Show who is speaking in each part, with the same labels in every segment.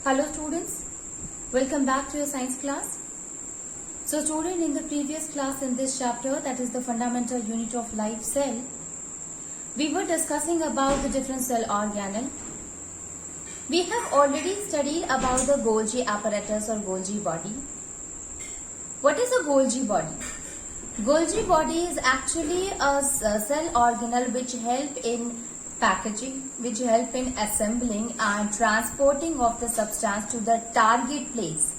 Speaker 1: Hello students, welcome back to your science class. So student, in the previous class in this chapter, that is the fundamental unit of life, cell, we were discussing about the different cell organelle. We have already studied about the Golgi apparatus or Golgi body. What is a Golgi body? Golgi body is actually a cell organelle which help in packaging, which help in assembling and transporting of the substance to the target place.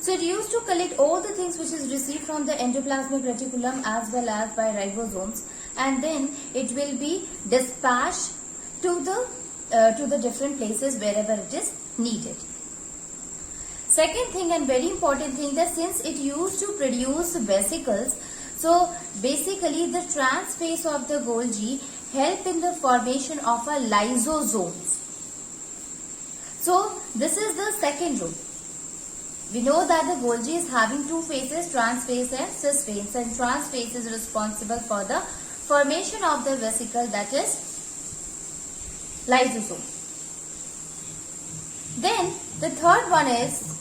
Speaker 1: So it used to collect all the things which is received from the endoplasmic reticulum as well as by ribosomes, and then it will be dispatched to the different places wherever it is needed. Second thing and very important thing, that since it used to produce vesicles, so basically the trans phase of the Golgi help in the formation of a lysosomes. So this is the second rule. We know that the Golgi is having two phases, trans phase and cis phase, and trans phase is responsible for the formation of the vesicle, that is lysosome. Then the third one is,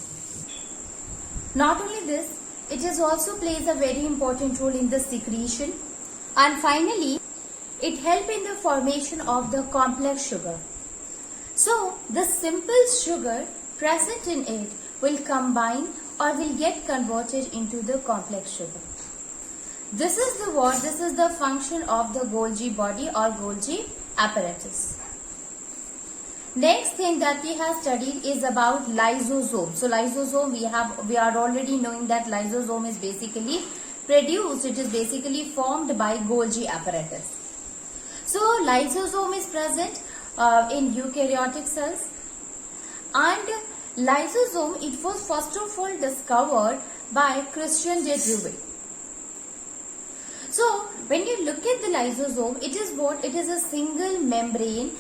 Speaker 1: not only this, it is also plays a very important role in the secretion, and finally it helps in the formation of the complex sugar. So the simple sugar present in it will combine or will get converted into the complex sugar. This is the function of the Golgi body or Golgi apparatus. Next thing that we have studied is about lysosome. So lysosome, we are already knowing that lysosome is basically produced, it is basically formed by Golgi apparatus. So lysosome is present in eukaryotic cells, and lysosome, it was first of all discovered by Christian de Bruy. So when you look at the lysosome, it is what? It is a single membrane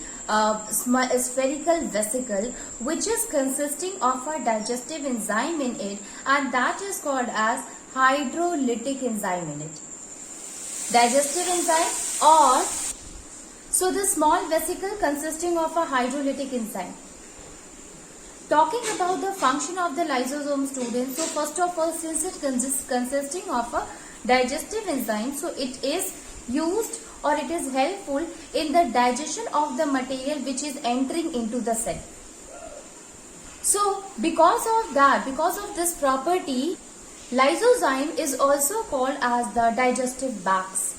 Speaker 1: spherical vesicle which is consisting of a digestive enzyme in it, and that is called as hydrolytic enzyme in it. Digestive enzyme, or so the small vesicle consisting of a hydrolytic enzyme. Talking about the function of the lysosome, students, so first of all, since it consisting of a digestive enzyme, so it is used or it is helpful in the digestion of the material which is entering into the cell. So because of that, because of this property, lysozyme is also called as the digestive bags,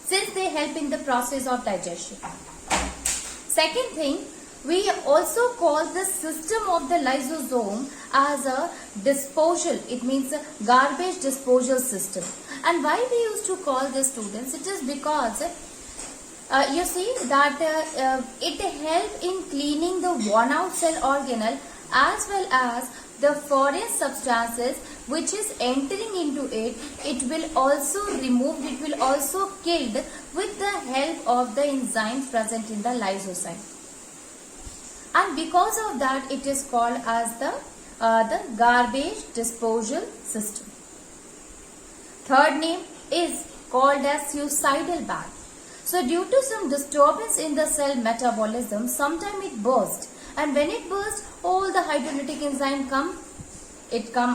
Speaker 1: since they help in the process of digestion. Second thing, we also call the system of the lysosome as a disposal. It means a garbage disposal system. And why we used to call this, students? It is because you see that it helps in cleaning the worn out cell organelle as well as the foreign substances which is entering into it. It will also removed, it will also killed with the help of the enzymes present in the lysozyme. And because of that, it is called as the garbage disposal system. Third name is called as suicidal bag. So due to some disturbance in the cell metabolism, sometimes it bursts, and when it bursts, all the hydrolytic enzyme come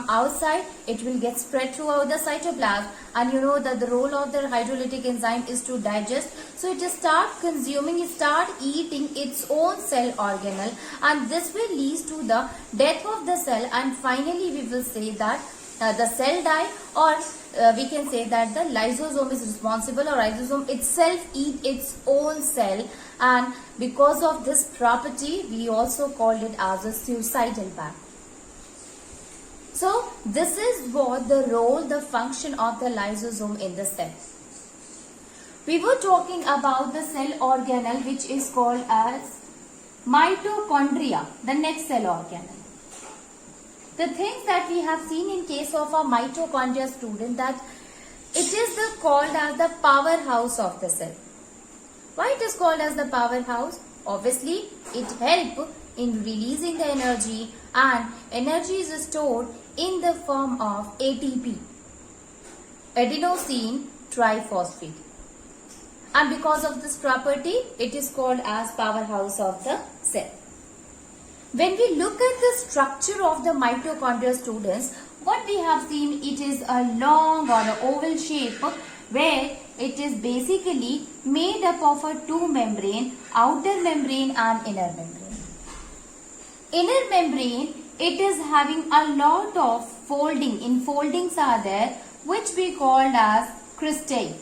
Speaker 1: outside, it will get spread throughout the cytoplasm, and you know that the role of the hydrolytic enzyme is to digest. So it start consuming, it start eating its own cell organelle, and this will lead to the death of the cell, and finally we will say that the cell die, or we can say that the lysosome is responsible, or lysosome itself eat its own cell, and because of this property we also called it as a suicidal bag. So this is what the role, the function of the lysosome in the cell. We were talking about the cell organelle which is called as mitochondria, the next cell organelle. The things that we have seen in case of a mitochondria, student, that it is called as the powerhouse of the cell. Why it is called as the powerhouse? Obviously, it helps in releasing the energy, and energy is stored in the form of ATP, adenosine triphosphate. and because of this property it is called as powerhouse of the cell. When we look at the structure of the mitochondria, students, what we have seen, it is a long or an oval shape where it is basically made up of a two membrane, outer membrane and inner membrane. Inner membrane, it is having a lot of folding. Enfoldings are there, which we called as cristae.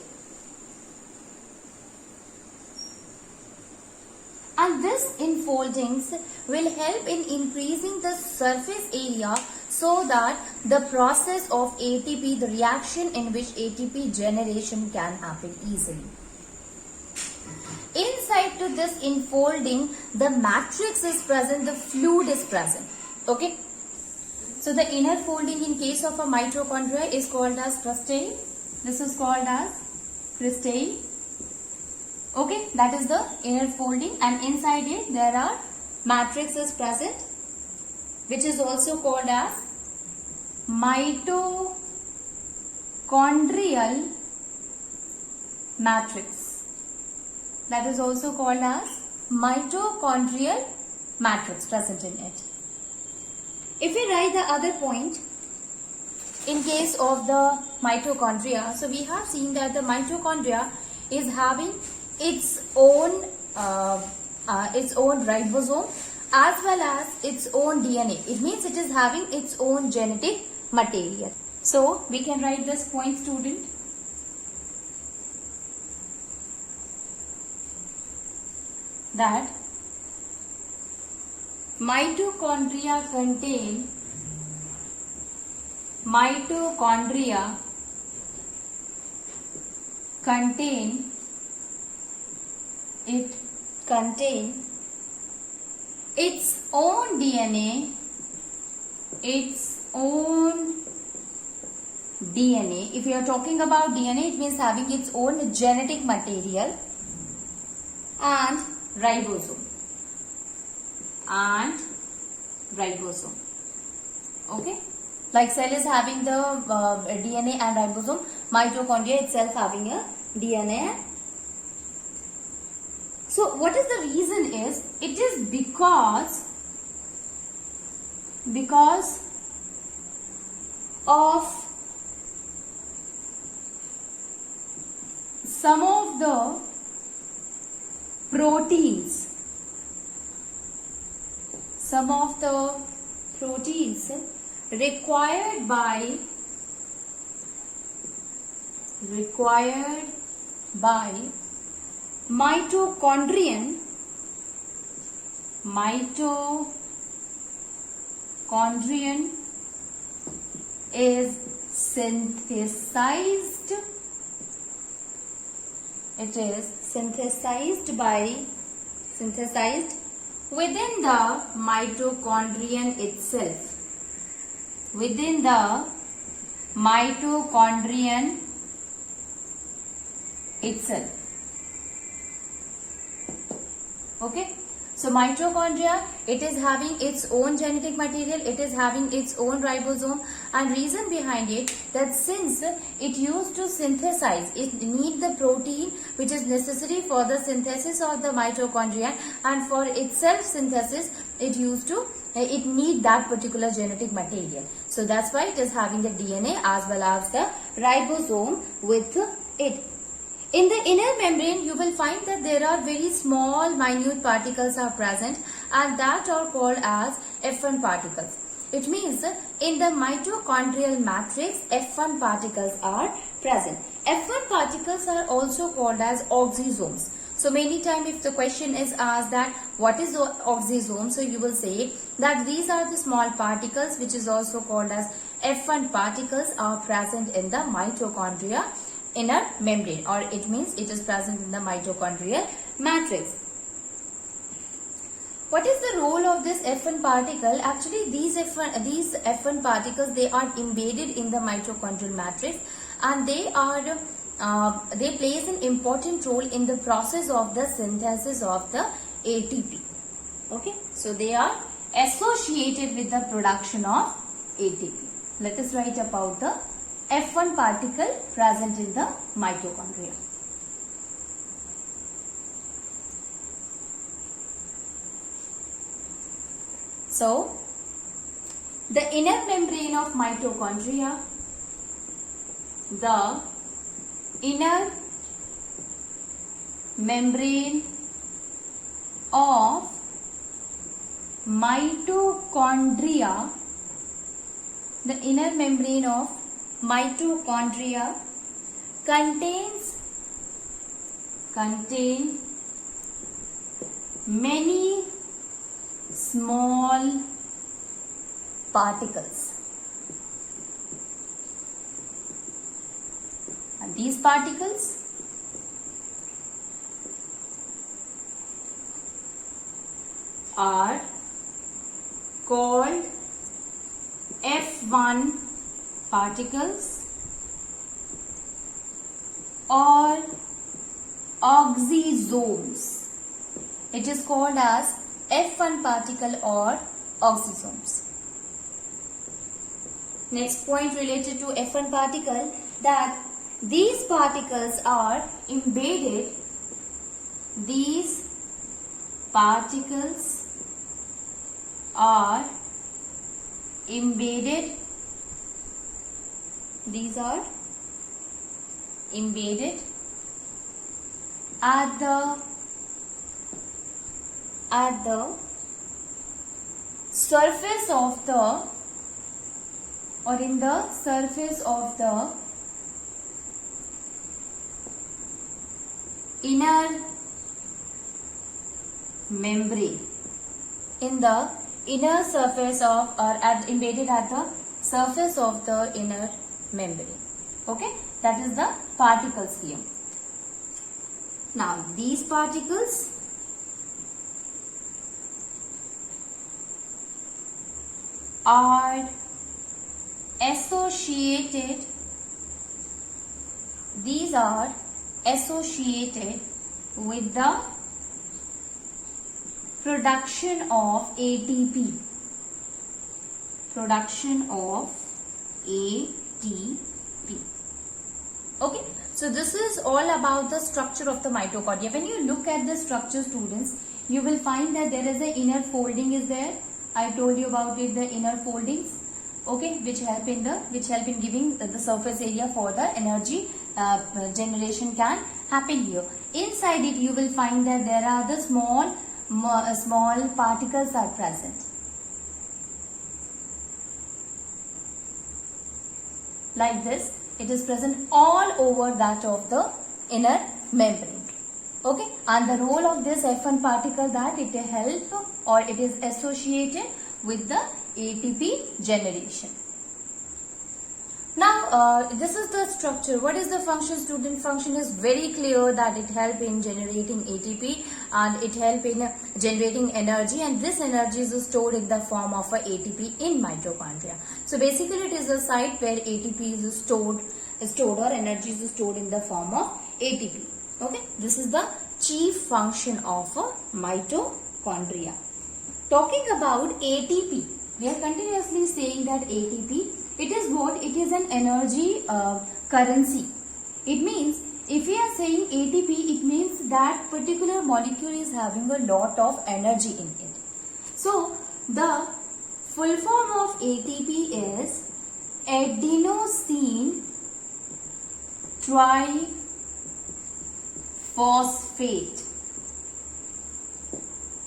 Speaker 1: And this enfoldings will help in increasing the surface area so that the process of ATP, the reaction in which ATP generation can happen easily. Inside to this enfolding, the matrix is present, the fluid is present. Okay. So the inner folding in case of a mitochondria is called as cristae. This is called as cristae. Okay, that is the inner folding, and inside it there are matrices present, which is also called as mitochondrial matrix. That is also called as mitochondrial matrix present in it. If we write the other point in case of the mitochondria, so we have seen that the mitochondria is having its own ribosome as well as its own DNA. It means it is having its own genetic material. So we can write this point, student. That mitochondria contain its own DNA, If you are talking about DNA, it means having its own genetic material and ribosome. Okay, like cell is having the DNA and ribosome, mitochondria itself having a DNA. So what is the reason is, it is because of some of the proteins required by mitochondrion is synthesized. It is synthesized within the mitochondrion itself. Within the mitochondrion itself. Okay. So mitochondria, it is having its own genetic material, it is having its own ribosome, and reason behind it, that since it used to synthesize, it need the protein which is necessary for the synthesis of the mitochondria, and for its self synthesis it need that particular genetic material. So that's why it is having the DNA as well as the ribosome with it. In the inner membrane, you will find that there are very small minute particles are present, and that are called as F1 particles. It means in the mitochondrial matrix, F1 particles are present. F1 particles are also called as oxysomes. So many times if the question is asked that what is oxysome, so you will say that these are the small particles which is also called as F1 particles are present in the mitochondria inner membrane, or it means it is present in the mitochondrial matrix. What is the role of this F1 particle? Actually, these F1 particles, they are embedded in the mitochondrial matrix, and they plays an important role in the process of the synthesis of the ATP. Okay, so they are associated with the production of ATP. Let us write about the F1 particle present in the mitochondria. So, the inner membrane of mitochondria, the inner membrane of mitochondria, the inner membrane of mitochondria contain many small particles, and these particles are called F1 particles or oxysomes. It is called as F1 particle or oxysomes. Next point related to F1 particle, that these particles are embedded, these particles are embedded, these are embedded at the surface of the, or in the surface of the inner membrane, in the inner surface of, or embedded at the surface of the inner membrane. Okay, that is the particles here. Now these particles are associated, these are associated with the production of ATP, production of ATP. Okay, so this is all about the structure of the mitochondria. When you look at the structure, students, you will find that there is an inner folding is there. I told you about it, the inner foldings, okay, which help in giving the surface area for the energy generation can happen here. Inside it, you will find that there are the small particles are present, like this. It is present all over that of the inner membrane. Okay, and the role of this F1 particle, that it help or it is associated with the ATP generation. Now this is the structure. What is the function, student? Function is very clear, that it help in generating ATP and it help in generating energy, and this energy is stored in the form of a ATP in mitochondria. So basically it is a site where ATP is stored or energy is stored in the form of ATP. Okay, this is the chief function of a mitochondria. Talking about ATP, we are continuously saying that ATP, it is what? It is an energy currency. It means if we are saying ATP, it means that particular molecule is having a lot of energy in it. So the full form of ATP is adenosine triphosphate.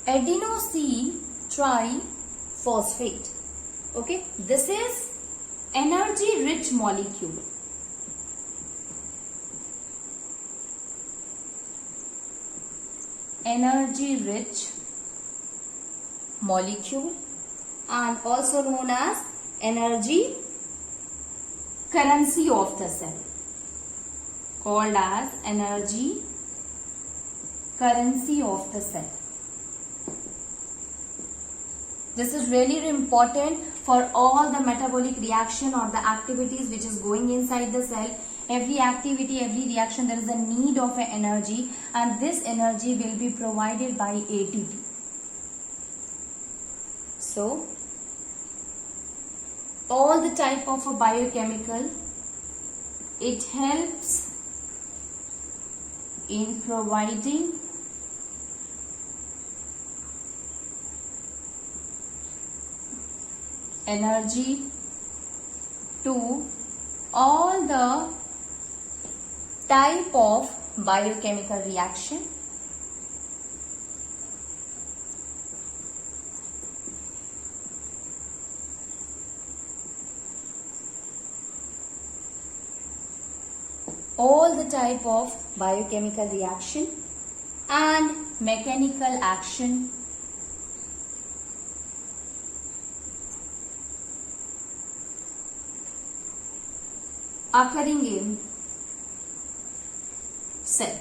Speaker 1: Adenosine triphosphate. Okay, this is energy rich molecule. Energy rich molecule, and also known as energy currency of the cell, called as energy currency of the cell. This is really important for all the metabolic reaction or the activities which is going inside the cell. Every activity, every reaction, there is a need of an energy, and this energy will be provided by ATP. So, all the type of a biochemical, it helps in providing energy to all the type of biochemical reaction. All the type of biochemical reaction and mechanical action occurring in cell.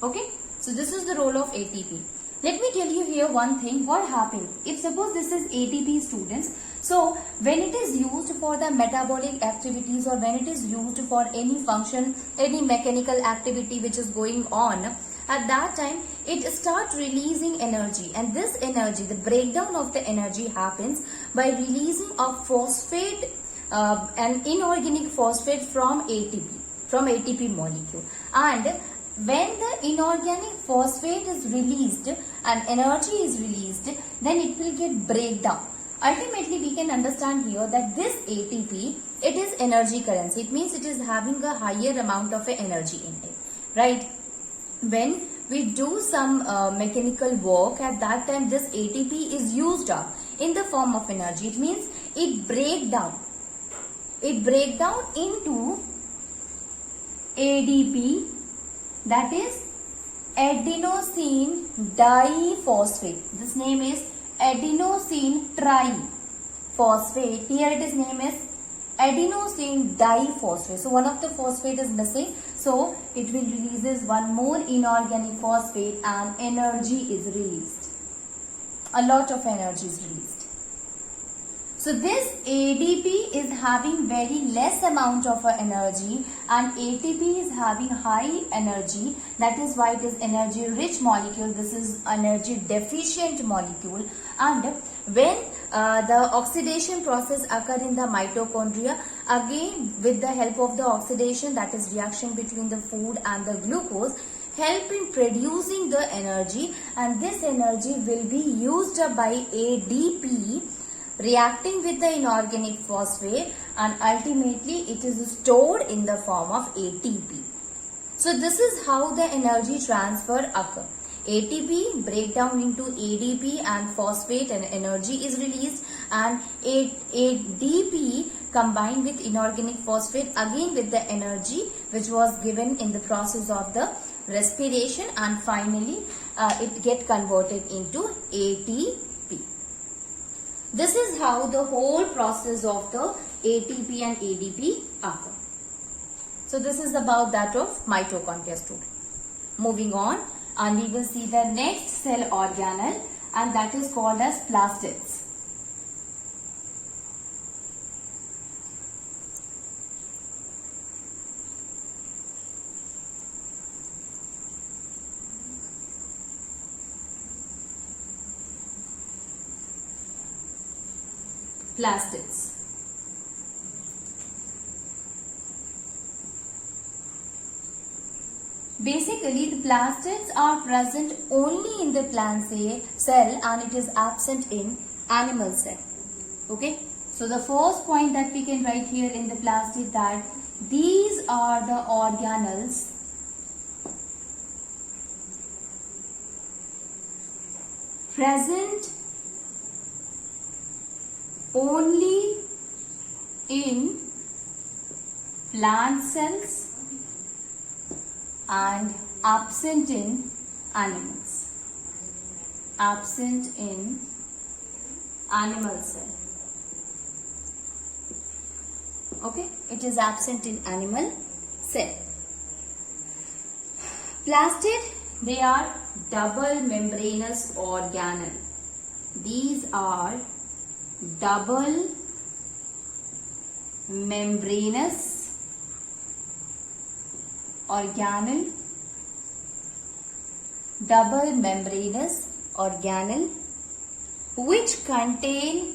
Speaker 1: Okay, so this is the role of ATP. Let me tell you here one thing. What happens if suppose this is ATP, students? So when it is used for the metabolic activities, or when it is used for any function, any mechanical activity which is going on, at that time it starts releasing energy, and this energy, the breakdown of the energy happens by releasing of phosphate, an inorganic phosphate from ATP molecule. And when the inorganic phosphate is released and energy is released, then it will get breakdown. Ultimately, we can understand here that this ATP, it is energy currency. It means it is having a higher amount of energy in it, right? When we do some mechanical work, at that time this ATP is used up in the form of energy. It means it break down into ADP, that is adenosine diphosphate. This name is adenosine triphosphate. Here it is name is adenosine diphosphate. So one of the phosphate is missing, so it will releases one more inorganic phosphate and energy is released. A lot of energy is released. So this ADP is having very less amount of energy and ATP is having high energy. That is why it is energy rich molecule. This is energy deficient molecule. And when the oxidation process occur in the mitochondria, again with the help of the oxidation, that is reaction between the food and the glucose, help in producing the energy, and this energy will be used by ADP reacting with the inorganic phosphate, and ultimately it is stored in the form of ATP. So this is how the energy transfer occur. ATP break down into ADP and phosphate and energy is released, and ADP combined with inorganic phosphate again with the energy which was given in the process of the respiration, and finally it get converted into ATP. This is how the whole process of the ATP and ADP occur. So this is about that of mitochondria, student. Moving on, and we will see the next cell organelle, and that is called as plastids. Plastids. Basically, the plastids are present only in the plant cell and it is absent in animal cell. Okay. So the first point that we can write here in the plastid, that these are the organelles present only in plant cells and absent in animals. Absent in animal cell. Okay, it is absent in animal cell. Plastid, they are double membranous organelle. These are double membranous organelle, double membranous organelle, which contain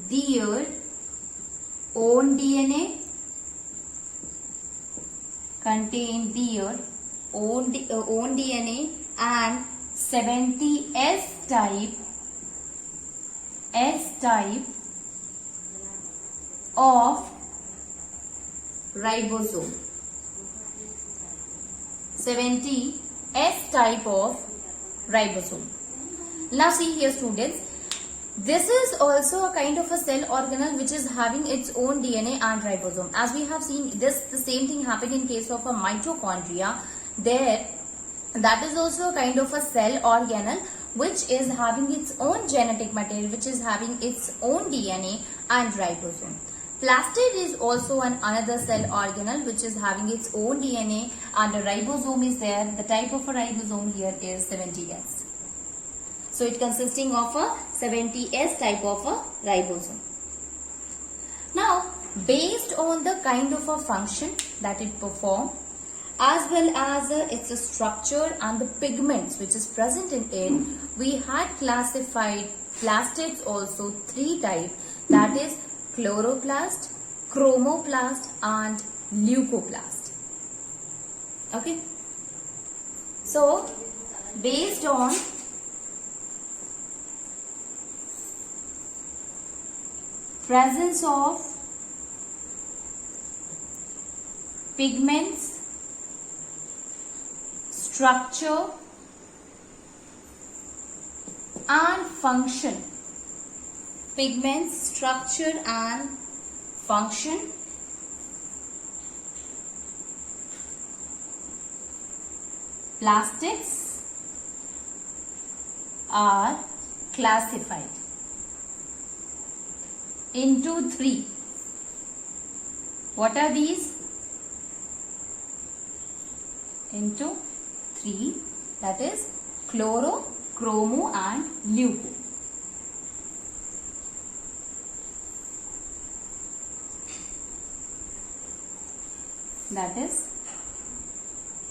Speaker 1: their own DNA, contain their own DNA and 70 S type of ribosome. 70 S type of ribosome. Now see here students, this is also a kind of a cell organelle which is having its own DNA and ribosome. As we have seen this, the same thing happened in case of a mitochondria. There, that is also a kind of a cell organelle which is having its own genetic material, which is having its own DNA and ribosome. Plastid is also another cell organelle which is having its own DNA and a ribosome is there. The type of a ribosome here is 70S. So it consisting of a 70S type of a ribosome. Now, based on the kind of a function that it performs, as well as its structure and the pigments which is present in it, we had classified plastids also 3 types, that is chloroplast, chromoplast and leucoplast. Okay. So, based on presence of pigments, structure and function. Pigments, structure and function. Plastids are classified into 3. What are these? Into 3, that is chloro, chromo and leuco. That is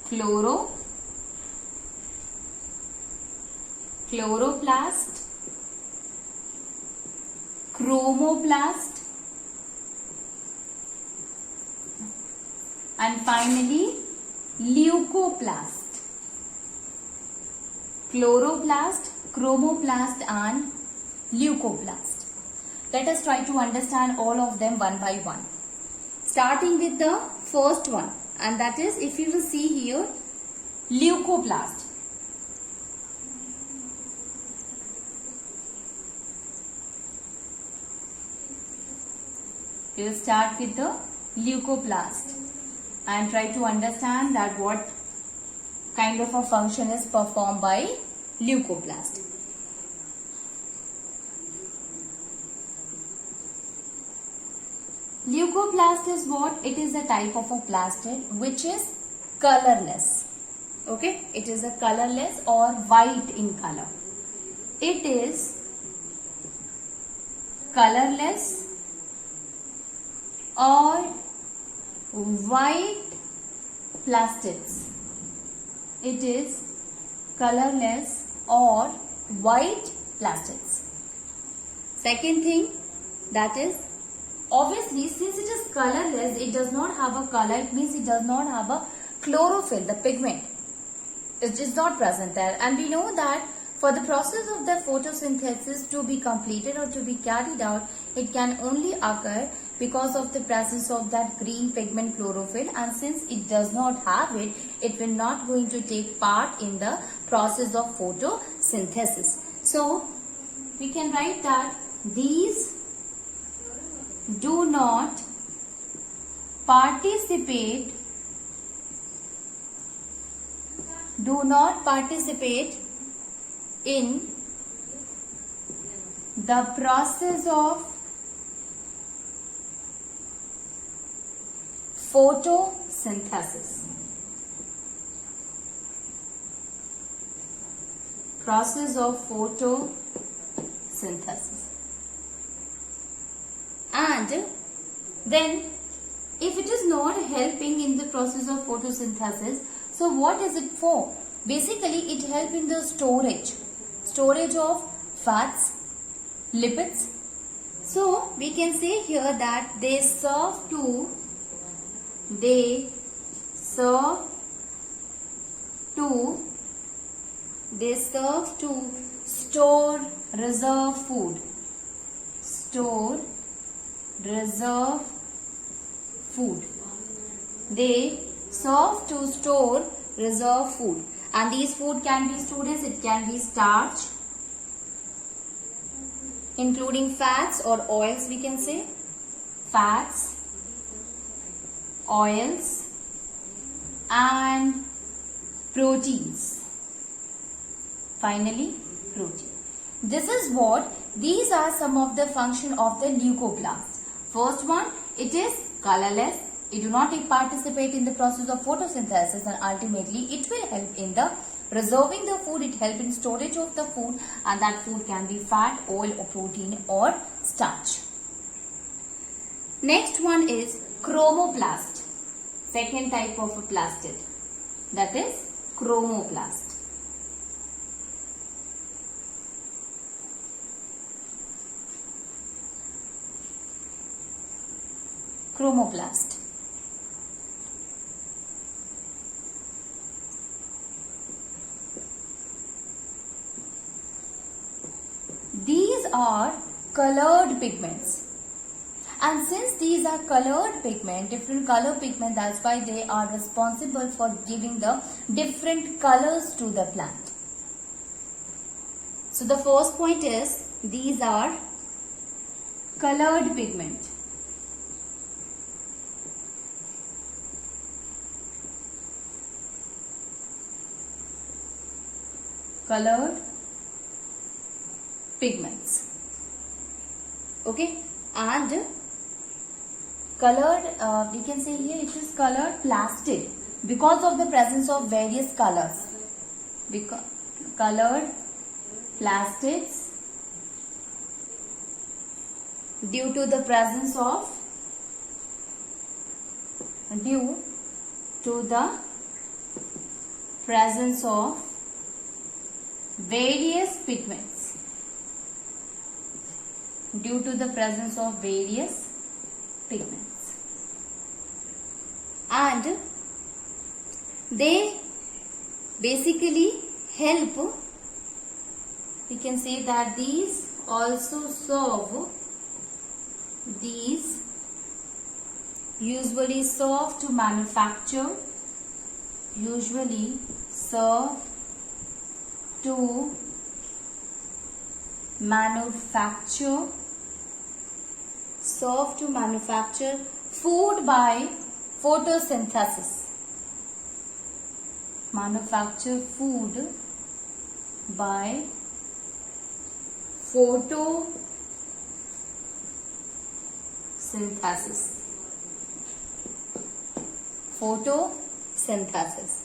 Speaker 1: chloroplast, chromoplast and finally leucoplast. Chloroplast, chromoplast and leucoplast. Let us try to understand all of them one by one. Starting with the first one, and that is, if you will see here, leucoplast. We will start with the leucoplast and try to understand that what kind of a function is performed by leucoplast. Leucoplast is what? It is a type of a plastid which is colorless. Okay, it is a colorless or white in color. It is colorless or white plastids. It is colorless or white plastids. Second thing, that is, obviously since it is colorless, it does not have a color. It means it does not have a chlorophyll, the pigment. It is not present there. And we know that for the process of the photosynthesis to be completed or to be carried out, it can only occur because of the presence of that green pigment chlorophyll, and since it does not have it, it will not going to take part in the process of photosynthesis. So, we can write that these do not participate in the process of photosynthesis. Process of photosynthesis. And then if it is not helping in the process of photosynthesis, so what is it for? Basically, it helps in the storage of fats, lipids. So we can say here that they serve to store reserve food. Store reserve food. They serve to store reserve food. And these food can be, students, it can be starch, including fats or oils, we can say. Fats, oils, and proteins. Finally, protein. These are some of the function of the leucoplast. First one, it is colorless. It do not participate in the process of photosynthesis, and ultimately it will help in the reserving the food. It help in storage of the food, and that food can be fat, oil, or protein, or starch. Next one is chromoplast. Second type of a plastid, that is chromoplast. Chromoplast. These are colored pigments. And since these are colored pigment, different color pigment, that's why they are responsible for giving the different colors to the plant. So the first point is, these are colored pigment. Colored pigments. Okay, and colored, we can say here it is colored plastid because of the presence of various colors. Colored plastids due to the presence of various pigments. Due to the presence of various pigments. And they basically help, we can say that these also serve, these usually serve to manufacture, serve to manufacture food by photosynthesis. Manufacture food by photosynthesis. Photosynthesis.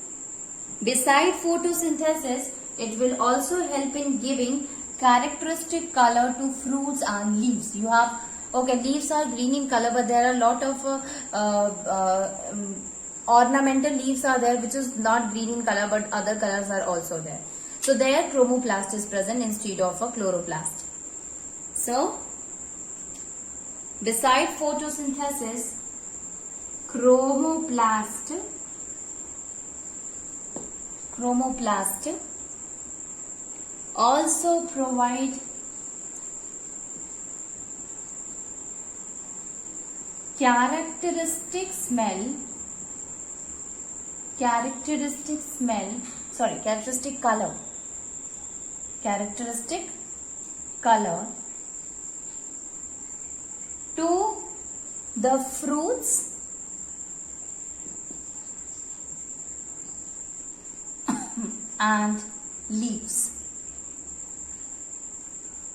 Speaker 1: Beside photosynthesis, it will also help in giving characteristic color to fruits and leaves. You have, okay, leaves are green in color, but there are a lot of ornamental leaves are there which is not green in color, but other colors are also there. So there chromoplast is present instead of a chloroplast. So beside photosynthesis, chromoplast also provide characteristic color to the fruits and leaves.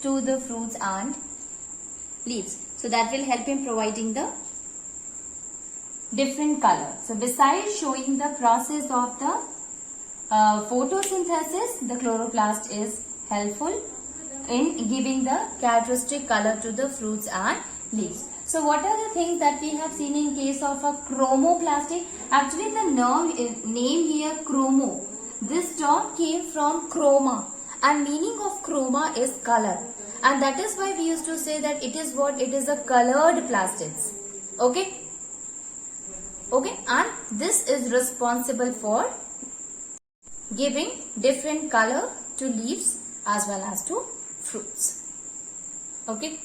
Speaker 1: To the fruits and leaves. So that will help in providing the different color. So besides showing the process of the photosynthesis, the chloroplast is helpful in giving the characteristic color to the fruits and leaves. So what are the things that we have seen in case of a chromoplastic? Actually the name here chromo. This term came from chroma, and meaning of chroma is color, and that is why we used to say that it is what? It is a colored plastids. Okay? Okay, and this is responsible for giving different color to leaves as well as to fruits. Okay.